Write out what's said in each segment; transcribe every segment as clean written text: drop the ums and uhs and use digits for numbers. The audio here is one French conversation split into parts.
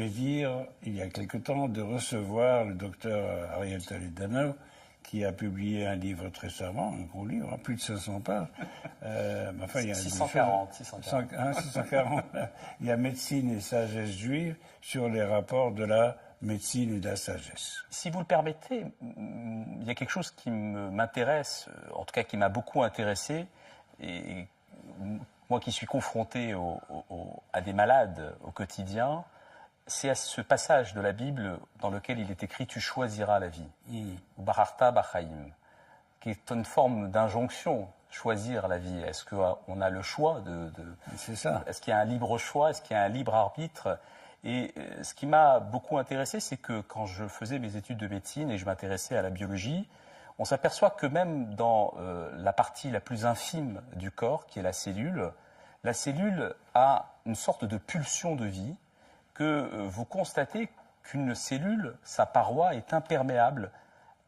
plaisir, il y a quelque temps, de recevoir le docteur Ariel Toledano, qui a publié un livre très savant, un gros livre, plus de 500 pages. Enfin, il y a 640. 640. Il y a Médecine et sagesse juive sur les rapports de la médecine et de la sagesse. Si vous le permettez, il y a quelque chose qui m'intéresse, en tout cas qui m'a beaucoup intéressé, et moi qui suis confronté à des malades au quotidien, c'est à ce passage de la Bible dans lequel il est écrit « Tu choisiras la vie ». Baharta Bachaim, qui est une forme d'injonction, choisir la vie. Est-ce qu'on a le choix C'est ça. Est-ce qu'il y a un libre choix? Est-ce qu'il y a un libre arbitre? Et ce qui m'a beaucoup intéressé, c'est que quand je faisais mes études de médecine et je m'intéressais à la biologie, on s'aperçoit que même dans la partie la plus infime du corps, qui est la cellule a une sorte de pulsion de vie, que vous constatez qu'une cellule, sa paroi, est imperméable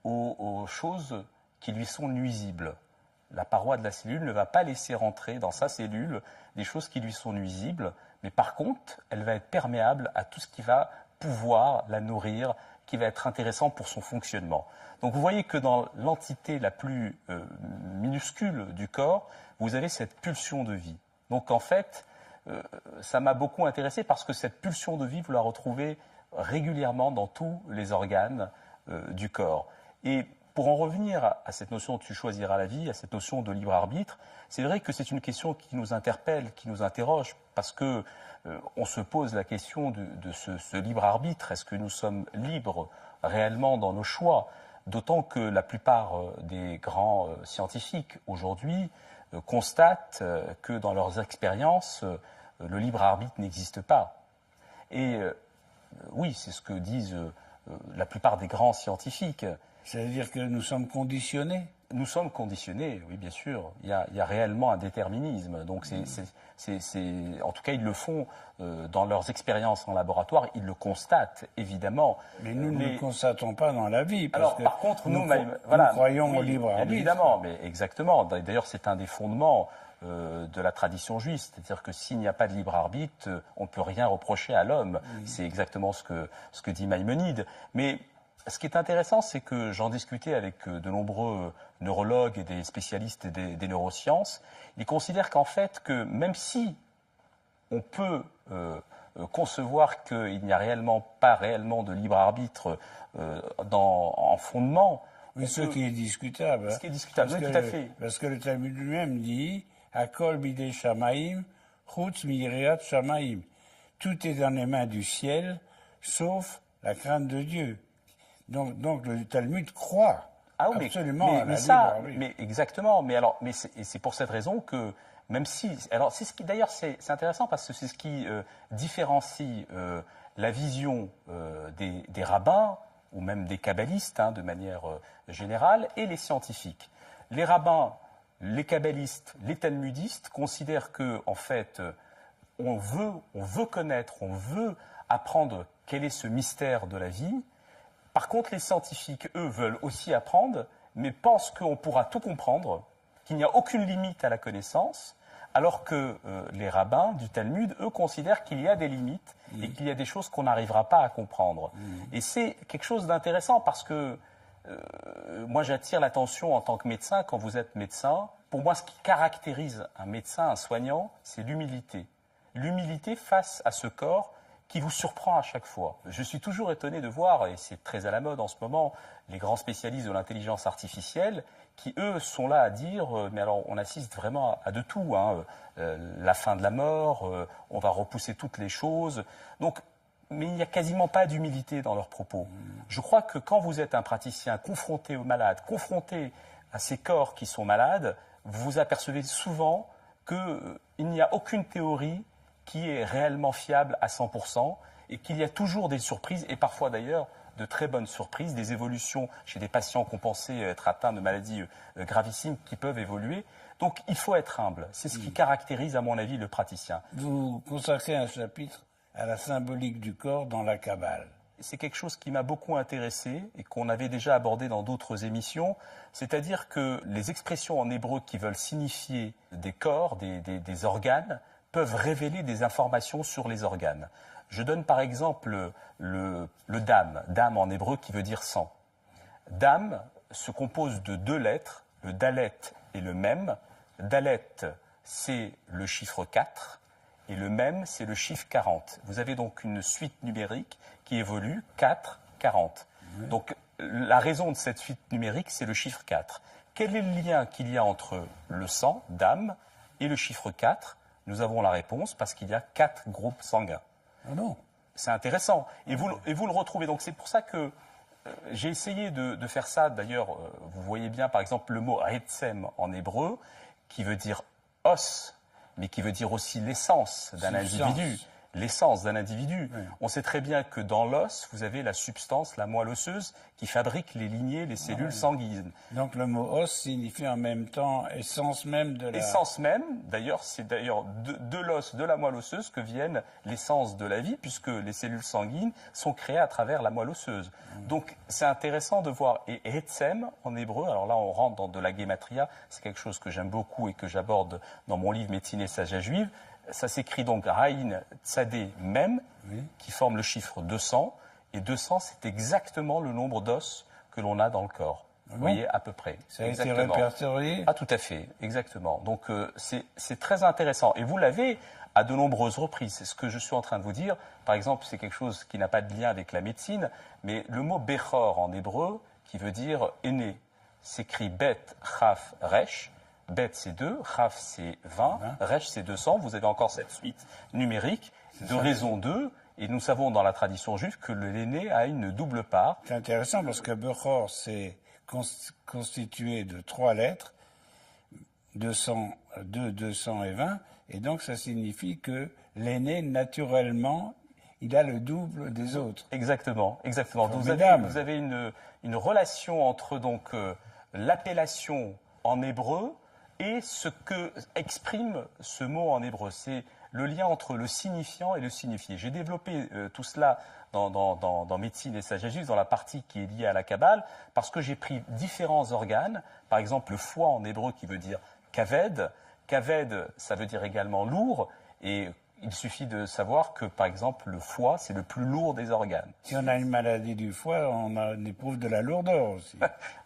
aux choses qui lui sont nuisibles. La paroi de la cellule ne va pas laisser rentrer dans sa cellule des choses qui lui sont nuisibles, mais par contre, elle va être perméable à tout ce qui va pouvoir la nourrir, qui va être intéressant pour son fonctionnement. Donc vous voyez que dans l'entité la plus minuscule du corps, vous avez cette pulsion de vie. Donc en fait, ça m'a beaucoup intéressé parce que cette pulsion de vie, vous la retrouvez régulièrement dans tous les organes du corps. Et pour en revenir à cette notion de tu choisiras la vie, à cette notion de libre arbitre, c'est vrai que c'est une question qui nous interpelle, qui nous interroge, parce que on se pose la question de ce libre arbitre. Est-ce que nous sommes libres réellement dans nos choix? D'autant que la plupart des grands scientifiques aujourd'hui constatent que dans leurs expériences, le libre arbitre n'existe pas. Et oui, c'est ce que disent la plupart des grands scientifiques. C'est-à-dire que nous sommes conditionnés? Nous sommes conditionnés, oui, bien sûr. Il y a réellement un déterminisme. Donc, en tout cas, ils le font dans leurs expériences en laboratoire. Ils le constatent, évidemment. Mais nous ne le constatons pas dans la vie. Parce alors, que par contre, nous croyons au libre arbitre. Évidemment, mais exactement. D'ailleurs, c'est un des fondements de la tradition juive. C'est-à-dire que s'il n'y a pas de libre arbitre, on ne peut rien reprocher à l'homme. Oui. C'est exactement ce que dit Maïmonide. Mais ce qui est intéressant, c'est que j'en discutais avec de nombreux neurologues et des spécialistes des neurosciences. Ils considèrent qu'en fait, que même si on peut concevoir qu'il n'y a pas réellement de libre arbitre en fondement. Mais ce qui est discutable. Ce qui est discutable, oui, tout à fait. Parce que le Talmud lui-même dit « Hakol bidei shamaim, chutz miyirat shamaim ». Tout est dans les mains du ciel, sauf la crainte de Dieu. Donc le Talmud croit absolument à la libre arbitre. Mais exactement. Mais c'est pour cette raison que même si, alors d'ailleurs c'est intéressant parce que c'est ce qui différencie la vision des rabbins ou même des kabbalistes de manière générale et les scientifiques. Les rabbins, les kabbalistes, les talmudistes considèrent que en fait on veut connaître, on veut apprendre quel est ce mystère de la vie. Par contre, les scientifiques, eux, veulent aussi apprendre, mais pensent qu'on pourra tout comprendre, qu'il n'y a aucune limite à la connaissance, alors que les rabbins du Talmud, eux, considèrent qu'il y a des limites et qu'il y a des choses qu'on n'arrivera pas à comprendre. Et c'est quelque chose d'intéressant parce que moi, j'attire l'attention en tant que médecin, quand vous êtes médecin. Pour moi, ce qui caractérise un médecin, un soignant, c'est l'humilité. L'humilité face à ce corps qui vous surprend à chaque fois. Je suis toujours étonné de voir, et c'est très à la mode en ce moment, les grands spécialistes de l'intelligence artificielle qui, eux, sont là à dire mais alors on assiste vraiment à de tout, la fin de la mort, on va repousser toutes les choses. Donc, mais il n'y a quasiment pas d'humilité dans leurs propos. Je crois que quand vous êtes un praticien confronté aux malades, confronté à ces corps qui sont malades, vous vous apercevez souvent qu'il n'y a aucune théorie qui est réellement fiable à 100% et qu'il y a toujours des surprises et parfois d'ailleurs de très bonnes surprises, des évolutions chez des patients qu'on pensait être atteints de maladies gravissimes qui peuvent évoluer. Donc il faut être humble. C'est ce qui caractérise à mon avis le praticien. Vous consacrez un chapitre à la symbolique du corps dans la Kabbale. C'est quelque chose qui m'a beaucoup intéressé et qu'on avait déjà abordé dans d'autres émissions, c'est-à-dire que les expressions en hébreu qui veulent signifier des corps, des organes, peuvent révéler des informations sur les organes. Je donne par exemple le dam, dam en hébreu qui veut dire sang. Dam se compose de deux lettres, le dalet et le mem. Dalet, c'est le chiffre 4 et le mem, c'est le chiffre 40. Vous avez donc une suite numérique qui évolue 4, 40. Oui. Donc la raison de cette suite numérique, c'est le chiffre 4. Quel est le lien qu'il y a entre le sang, dam, et le chiffre 4 ? Nous avons la réponse parce qu'il y a 4 groupes sanguins. Ah non. C'est intéressant. Et vous le retrouvez. Donc c'est pour ça que j'ai essayé de faire ça. D'ailleurs, vous voyez bien, par exemple, le mot Hetsem en hébreu, qui veut dire os, mais qui veut dire aussi l'essence d'un individu. L'essence d'un individu. Oui. On sait très bien que dans l'os, vous avez la substance, la moelle osseuse, qui fabrique les lignées, les cellules sanguines. Donc le mot os signifie en même temps essence même de la... Essence même, d'ailleurs, c'est d'ailleurs de l'os, de la moelle osseuse que viennent l'essence de la vie, puisque les cellules sanguines sont créées à travers la moelle osseuse. Donc c'est intéressant de voir. Et Hetsem, en hébreu, alors là on rentre dans de la guématria, c'est quelque chose que j'aime beaucoup et que j'aborde dans mon livre Médecine et sagesse juive. Ça s'écrit donc Raïn Tzadé Mem, qui forme le chiffre 200. Et 200, c'est exactement le nombre d'os que l'on a dans le corps. Vous voyez, à peu près. Ça a été répertorié ? Ah, tout à fait, exactement. Donc c'est très intéressant. Et vous l'avez à de nombreuses reprises. C'est ce que je suis en train de vous dire. Par exemple, c'est quelque chose qui n'a pas de lien avec la médecine, mais le mot Bechor en hébreu, qui veut dire aîné, s'écrit Bet, Chaf, Resh. Bet, c'est 2, Chaf, c'est 20, Resh, c'est 200. Vous avez encore cette suite numérique de raison 2. Et nous savons dans la tradition juive que l'aîné a une double part. C'est intéressant parce que Bechor, c'est constitué de 3 lettres, 200, 2, 200 et 20. Et donc, ça signifie que l'aîné, naturellement, il a le double des autres. Exactement, exactement. Vous avez une relation entre donc l'appellation en hébreu et ce que exprime ce mot en hébreu. C'est le lien entre le signifiant et le signifié. J'ai développé tout cela dans Médecine et sagesse juive, dans la partie qui est liée à la Kabbale, parce que j'ai pris différents organes, par exemple le foie en hébreu qui veut dire kaved. Kaved, ça veut dire également lourd, et il suffit de savoir que, par exemple, le foie, c'est le plus lourd des organes. Si on a une maladie du foie, on éprouve de la lourdeur aussi.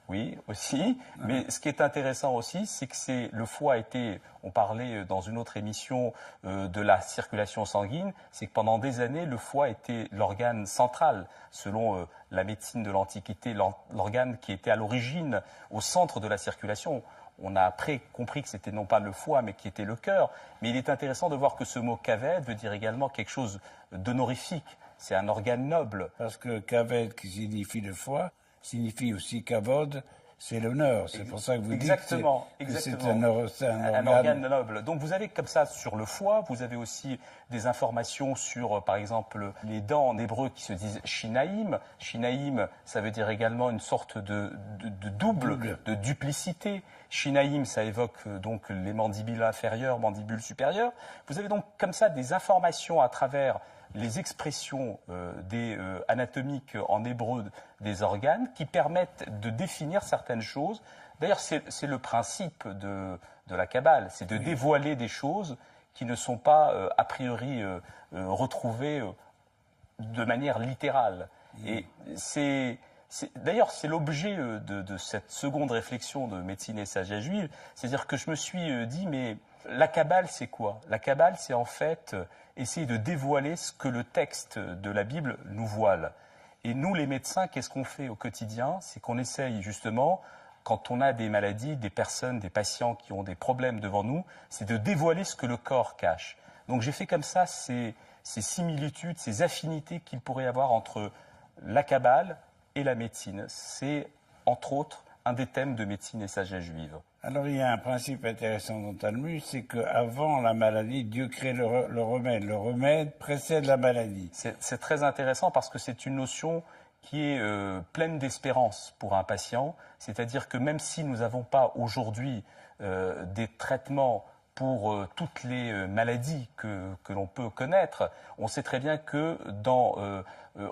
Oui, aussi. Mais ce qui est intéressant aussi, c'est que le foie a été, on parlait dans une autre émission de la circulation sanguine, c'est que pendant des années, le foie était l'organe central, selon la médecine de l'Antiquité, l'organe qui était à l'origine, au centre de la circulation. On a après compris que c'était non pas le foie, mais qui était le cœur. Mais il est intéressant de voir que ce mot kaved veut dire également quelque chose d'honorifique. C'est un organe noble. Parce que kaved, qui signifie le foie, signifie aussi kavod, c'est l'honneur. C'est pour ça que vous dites que c'est un organe noble. Donc vous avez comme ça sur le foie, vous avez aussi des informations sur, par exemple, les dents en hébreu qui se disent shinaïm. Shinaïm, ça veut dire également une sorte de double, de duplicité. Shinaïm, ça évoque donc les mandibules inférieures, mandibules supérieures. Vous avez donc comme ça des informations à travers les expressions anatomiques en hébreu des organes qui permettent de définir certaines choses. D'ailleurs, c'est le principe de la Kabbale, c'est de dévoiler des choses qui ne sont pas a priori retrouvées de manière littérale. Et d'ailleurs, c'est l'objet de cette seconde réflexion de médecine et sagesse juive, c'est-à-dire que je me suis dit, mais la Kabbale, c'est quoi ? La Kabbale, c'est en fait essayer de dévoiler ce que le texte de la Bible nous voile. Et nous, les médecins, qu'est-ce qu'on fait au quotidien ? C'est qu'on essaye justement, quand on a des maladies, des personnes, des patients qui ont des problèmes devant nous, c'est de dévoiler ce que le corps cache. Donc j'ai fait comme ça ces similitudes, ces affinités qu'il pourrait y avoir entre la Kabbale et la médecine. C'est, entre autres, un des thèmes de médecine et sagesse juive. Alors, il y a un principe intéressant dans Talmud, c'est qu'avant la maladie, Dieu crée le remède. Le remède précède la maladie. C'est très intéressant parce que c'est une notion qui est pleine d'espérance pour un patient. C'est-à-dire que même si nous n'avons pas aujourd'hui des traitements pour toutes les maladies que l'on peut connaître, on sait très bien que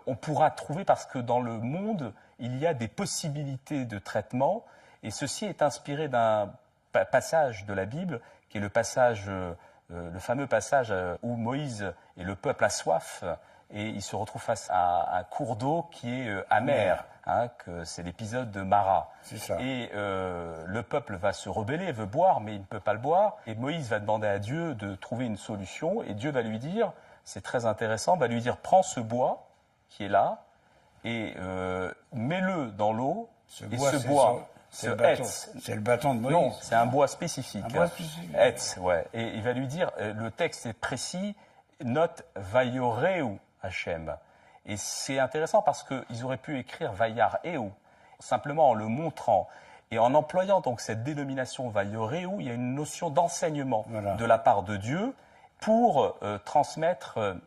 on pourra trouver, parce que dans le monde, il y a des possibilités de traitement. Et ceci est inspiré d'un passage de la Bible, qui est le fameux passage où Moïse et le peuple a soif. et il se retrouve face à un cours d'eau qui est amer, hein, que c'est l'épisode de Mara. C'est ça. Et le peuple va se rebeller, veut boire, mais il ne peut pas le boire. Et Moïse va demander à Dieu de trouver une solution. Et Dieu va lui dire, c'est très intéressant, va lui dire, prends ce bois qui est là et mets-le dans l'eau. Et ce bois, c'est le bâton de Moïse. Non, c'est un bois spécifique. Un bois spécifique. Etz, ouais. Et il va lui dire, le texte est précis, note Vayoreu Hachem. Et c'est intéressant parce qu'ils auraient pu écrire Vayar Ehu, simplement en le montrant. Et en employant donc cette dénomination Vayoreu, il y a une notion d'enseignement de la part de Dieu pour transmettre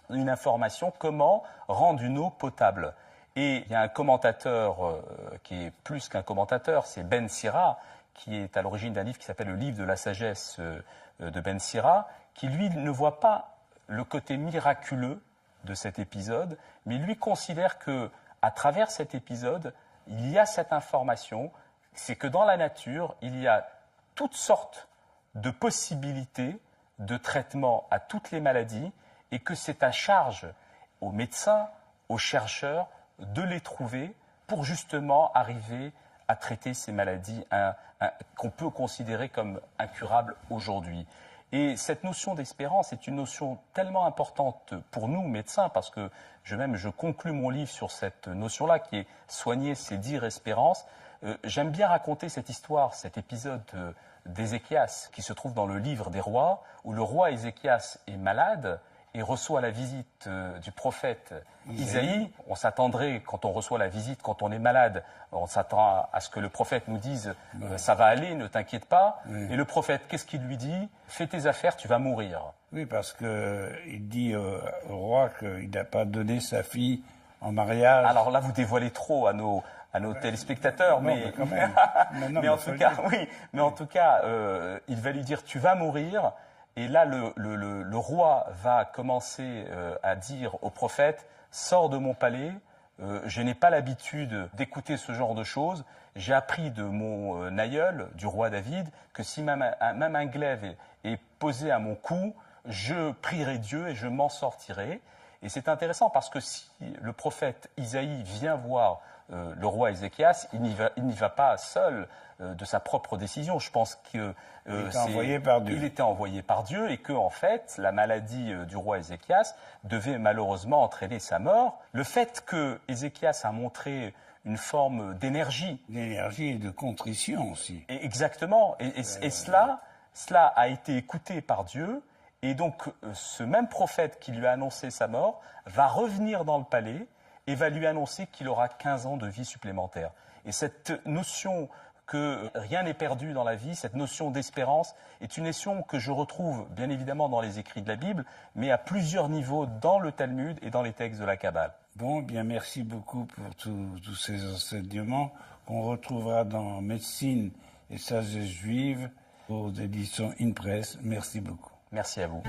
une information, comment rendre une eau potable. Et il y a un commentateur qui est plus qu'un commentateur, c'est Ben Sira, qui est à l'origine d'un livre qui s'appelle le livre de la sagesse de Ben Sira, qui lui ne voit pas le côté miraculeux de cet épisode, mais lui considère que à travers cet épisode, il y a cette information, c'est que dans la nature, il y a toutes sortes de possibilités de traitement à toutes les maladies et que c'est à charge aux médecins, aux chercheurs de les trouver pour justement arriver à traiter ces maladies qu'on peut considérer comme incurables aujourd'hui. Et cette notion d'espérance est une notion tellement importante pour nous, médecins, parce que je conclus mon livre sur cette notion-là, qui est « Soigner, c'est dire espérance ». J'aime bien raconter cette histoire, cet épisode d'Ézéchias, qui se trouve dans le livre des rois, où le roi Ézéchias est malade et reçoit la visite du prophète Isaïe. On s'attendrait, quand on reçoit la visite, quand on est malade, on s'attend à ce que le prophète nous dise « ça va aller, ne t'inquiète pas ». Et le prophète, qu'est-ce qu'il lui dit ? « Fais tes affaires, tu vas mourir ». Oui, parce qu'il dit au roi qu'il n'a pas donné sa fille en mariage. Alors là, vous dévoilez trop à nos téléspectateurs, non, mais quand même. mais en tout cas, oui. Mais en tout cas, il va lui dire « tu vas mourir ». Et là, le roi va commencer à dire au prophète « Sors de mon palais, je n'ai pas l'habitude d'écouter ce genre de choses. J'ai appris de mon aïeul, du roi David, que si même un glaive est posé à mon cou, je prierai Dieu et je m'en sortirai. » Et c'est intéressant parce que si le prophète Isaïe vient voir le roi Ézéchias, il n'y va pas seul de sa propre décision. Je pense que il était envoyé par Dieu et que en fait la maladie du roi Ézéchias devait malheureusement entraîner sa mort. Le fait que Ézéchias a montré une forme d'énergie et de contrition aussi. Exactement. Et cela a été écouté par Dieu. Et donc ce même prophète qui lui a annoncé sa mort va revenir dans le palais et va lui annoncer qu'il aura 15 ans de vie supplémentaire. Et cette notion que rien n'est perdu dans la vie, cette notion d'espérance est une notion que je retrouve bien évidemment dans les écrits de la Bible, mais à plusieurs niveaux dans le Talmud et dans les textes de la Kabbale. Bon, bien merci beaucoup pour tous ces enseignements qu'on retrouvera dans Médecine et sagesse juive aux éditions InPress. Merci beaucoup. Merci à vous.